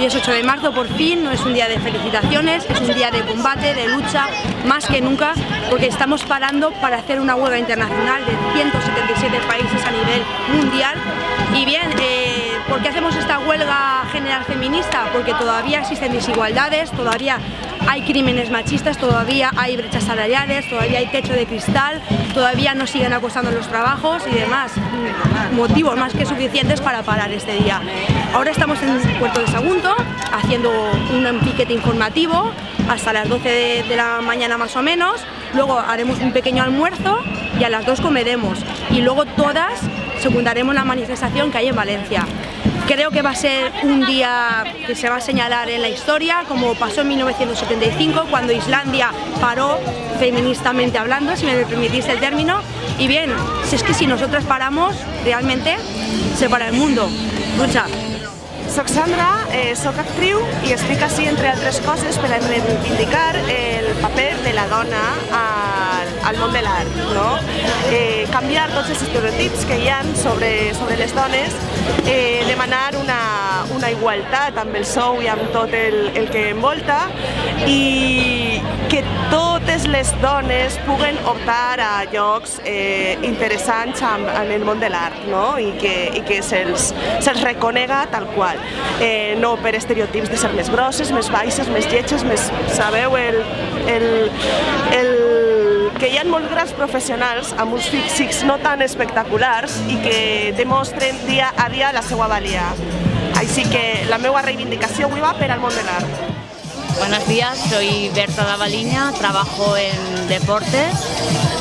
Hoy es 8 de marzo, por fin, no es un día de felicitaciones, es un día de combate, de lucha, más que nunca, porque estamos parando para hacer una huelga internacional de 177 países a nivel mundial. Y bien, ¿por qué hacemos esta huelga general feminista? Porque todavía existen desigualdades, todavía hay crímenes machistas, todavía hay brechas salariales, todavía hay techo de cristal, todavía nos siguen acosando en los trabajos y demás. Motivos más que suficientes para parar este día. Ahora estamos en Puerto de Sagunto haciendo un piquete informativo hasta las 12 de la mañana más o menos. Luego haremos un pequeño almuerzo y a las 2 comeremos. Y luego todas secundaremos la manifestación que hay en Valencia. Creo que va a ser un día que se va a señalar en la historia, como pasó en 1975, cuando Islandia paró, feministamente hablando, si me permitís el término. Y bien, si es que si nosotras paramos, realmente se para el mundo. Lucha. Soc Sandra, soc actriu i estic ací, entre altres coses, per a reivindicar el paper de la dona al món de l'art, no? Canviar tots els estereotips que hi ha sobre les dones, demanar una igualtat amb el sou i amb tot el que envolta i que totes les dones puguen optar a llocs interessants en el món de l'art, no? I que se'ls reconega tal qual. No per estereotips de ser més grosses, més baixes, més lletges, més, sabeu, que hi ha molts grans professionals amb uns físics no tan espectaculars i que demostren dia a dia la seva valia. Així que la meva reivindicació avui va per al món de l'art. Buenos días, soy Berta Davaliña, trabajo en deportes,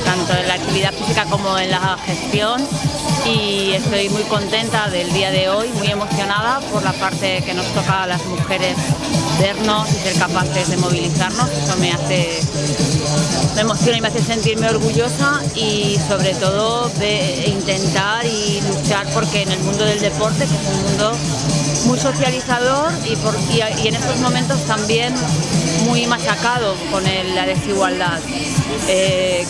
tanto en la actividad física como en la gestión, y estoy muy contenta del día de hoy, muy emocionada por la parte que nos toca a las mujeres vernos y ser capaces de movilizarnos. Eso me emociona y me hace sentirme orgullosa, y sobre todo de intentar y luchar porque en el mundo del deporte, que es un mundo muy socializador y en estos momentos también muy machacado con la desigualdad.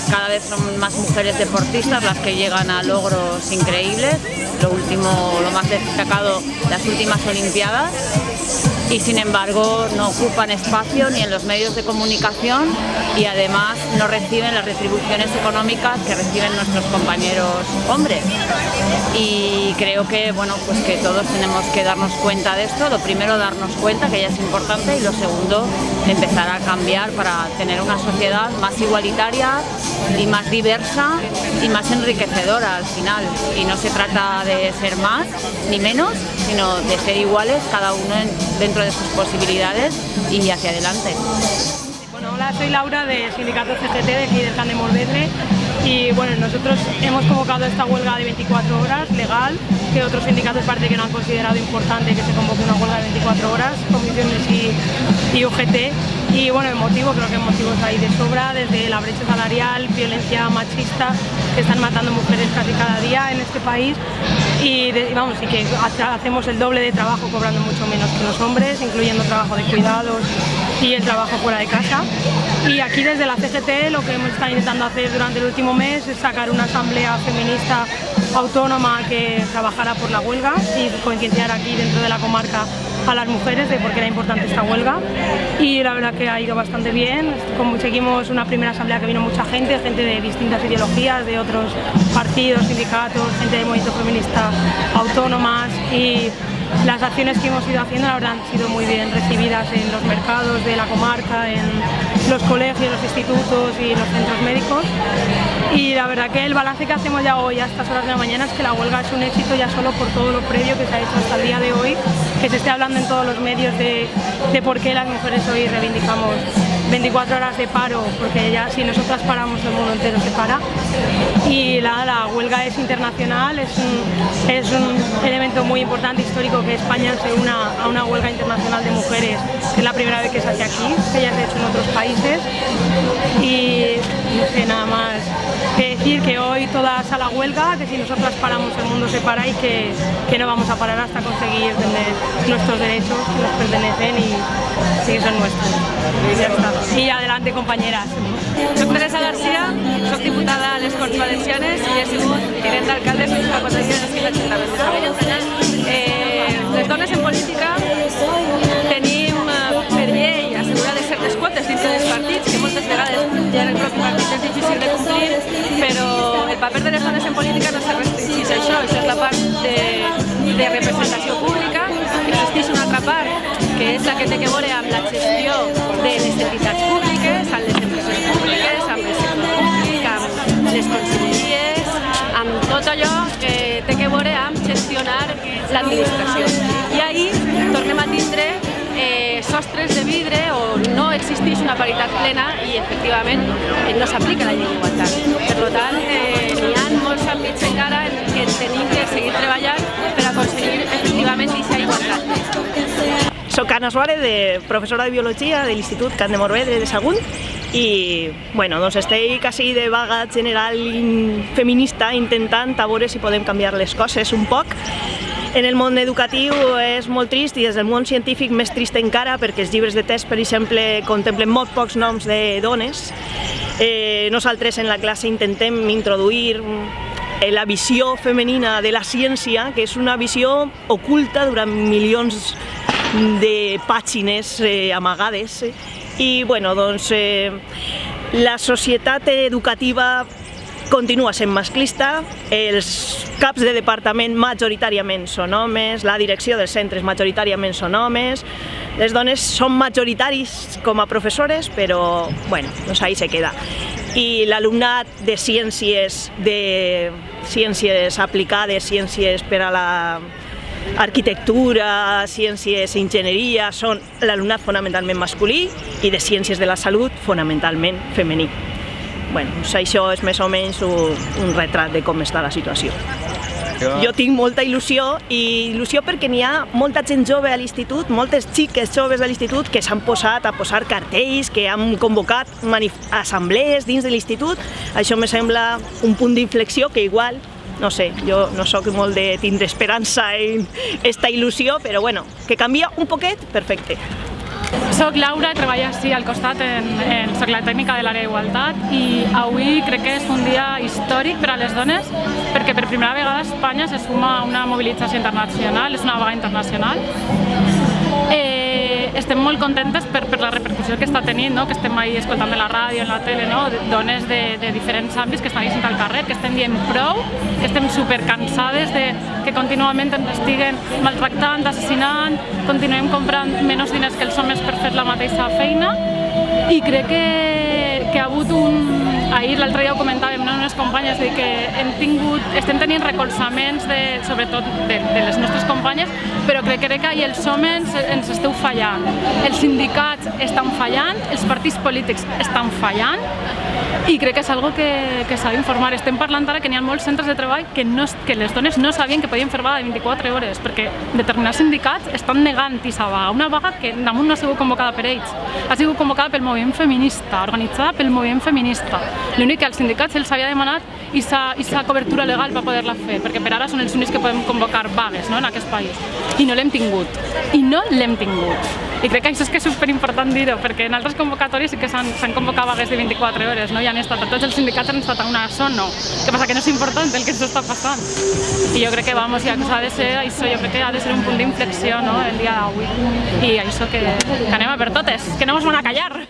Cada vez son más mujeres deportistas las que llegan a logros increíbles, lo más destacado, las últimas Olimpiadas, y sin embargo no ocupan espacio ni en los medios de comunicación y además no reciben las retribuciones económicas que reciben nuestros compañeros hombres. Y creo que, bueno, pues que todos tenemos que darnos cuenta de esto. Lo primero, darnos cuenta que ya es importante, y lo segundo, empezar a cambiar para tener una sociedad más igualitaria y más diversa y más enriquecedora al final. Y no se trata de ser más ni menos, sino de ser iguales, cada uno dentro de sus posibilidades y hacia adelante. Bueno, hola, soy Laura del sindicato CGT de aquí del Camp de Morvedre, y bueno, nosotros hemos convocado esta huelga de 24 horas legal, que otros sindicatos parece que no han considerado importante que se convoque una huelga de 24 horas, comisiones y UGT. Y bueno, el motivo, creo que motivos hay de sobra, desde la brecha salarial, violencia machista, que están matando mujeres casi cada día en este país, y que hacemos el doble de trabajo cobrando mucho menos que los hombres, incluyendo trabajo de cuidados y el trabajo fuera de casa. Y aquí desde la CGT lo que hemos estado intentando hacer durante el último mes es sacar una asamblea feminista autónoma que trabajara por la huelga y concienciar aquí dentro de la comarca a las mujeres de por qué era importante esta huelga, y la verdad que ha ido bastante bien. Conseguimos una primera asamblea que vino mucha gente de distintas ideologías, de otros partidos, sindicatos, gente del movimiento feminista autónomas, y las acciones que hemos ido haciendo la verdad han sido muy bien recibidas en los mercados de la comarca, en los colegios, los institutos y los centros médicos. Y la verdad que el balance que hacemos ya hoy a estas horas de la mañana es que la huelga es un éxito ya solo por todo lo previo que se ha hecho hasta el día de hoy, que se esté hablando en todos los medios de por qué las mujeres hoy reivindicamos 24 horas de paro, porque ya si nosotras paramos el mundo entero se para. Y la huelga es internacional, es un elemento muy importante, histórico, que España se una a una huelga internacional de mujeres, que es la primera vez que se hace aquí, que ya se ha hecho en otros países. Y no sé, nada más que decir que hoy todas a la huelga, que si nosotras paramos el mundo se para, y que no vamos a parar hasta conseguir tener nuestros derechos que nos pertenecen y que son nuestros. Y ya está. Y adelante, compañeras. Soc Teresa García, soc diputada a les Corts Valencianes i he sigut tinent d'alcalde fins fa 4 anys aquí a l'Ajuntament de Sabadell. Les dones en política de representació pública. Existeix una altra part, que és la que té que veure amb la gestió de les entitats públiques, amb les empreses públiques, amb el sector públic, amb les conselleries, amb tot allò que té que veure amb gestionar l'administració. I ahir tornem a tindre sostres de vidre o no existeix una paritat plena i efectivament no s'aplica la llei d'igualtat. Per tant, n'hi ha molts àmbits encara en què tenim que seguir treballant per aconseguir efectivament aquesta igualtat. Soc Anna Suárez, professora de Biologia de l'Institut Can de Morvedre de Sagunt i bueno, doncs estic així de vaga general feminista intentant a veure si podem canviar les coses un poc. En el món educatiu és molt trist i des del món científic més trist encara perquè els llibres de text, per exemple, contemplen molt pocs noms de dones. Nosaltres en la classe intentem introduir la visió femenina de la ciència, que és una visió oculta durant milions de pàgines amagades. I bueno, doncs la societat educativa continua sent masclista, els caps de departament majoritàriament són homes, la direcció dels centres majoritàriament són homes, les dones són majoritaris com a professores, però bueno, doncs ahí se queda. I l'alumnat de ciències aplicades, ciències per a l'arquitectura, ciències i enginyeria, són l'alumnat fonamentalment masculí i de ciències de la salut fonamentalment femení. Bueno, això és més o menys un retrat de com està la situació. Jo tinc molta il·lusió, i il·lusió perquè n'hi ha molta gent jove a l'institut, moltes xiques joves de l'institut que s'han posat a posar cartells, que han convocat assemblees dins de l'institut. Això me sembla un punt d'inflexió que igual, no sé, jo no soc molt de tindre esperança en aquesta il·lusió, però bueno, que canvia un poquet, perfecte. Soc Laura, treballo així al costat, soc la tècnica de l'àrea d'igualtat i avui crec que és un dia històric per a les dones perquè per primera vegada a Espanya se suma una mobilització internacional, és una vaga internacional. Estem molt contentes per la repercussió que està tenint, que estem ahí escoltant de la ràdio, en la tele, dones de diferents àmbits que estan eixint al carrer, que estem dient prou, que estem supercansades de que contínuament ens estiguen maltractant, assassinant, continuem comprant menys diners que els homes per fer la mateixa feina i crec que ha hagut ahir l'altre dia ho comentàvem amb unes companyes que estem tenint recolzaments sobretot de les nostres companyes, però crec que ahir els homes ens esteu fallant. Els sindicats estan fallant, els partits polítics estan fallant i crec que és una cosa que s'ha d'informar. Estem parlant ara que n'hi ha molts centres de treball que les dones no sabien que podien fer vaga de 24 hores perquè determinats sindicats estan negant aquesta vaga, una vaga que damunt no ha sigut convocada per ells, ha sigut convocada pel moviment feminista, organitzada pel moviment feminista. L'únic que als sindicats se'ls havia demanat aquesta cobertura legal per poder-la fer, perquè per ara són els únics que podem convocar vagues en aquest país. I no l'hem tingut. I crec que això és que és superimportant dir-ho, perquè en altres convocatòries sí que s'han convocat vagues de 24 hores, i han estat, tots els sindicats han estat a una zona. El que passa que no és important el que s'està passant. I jo crec que ha de ser un punt d'inflexió el dia d'avui. I això que anem a per totes, que no ens van a callar.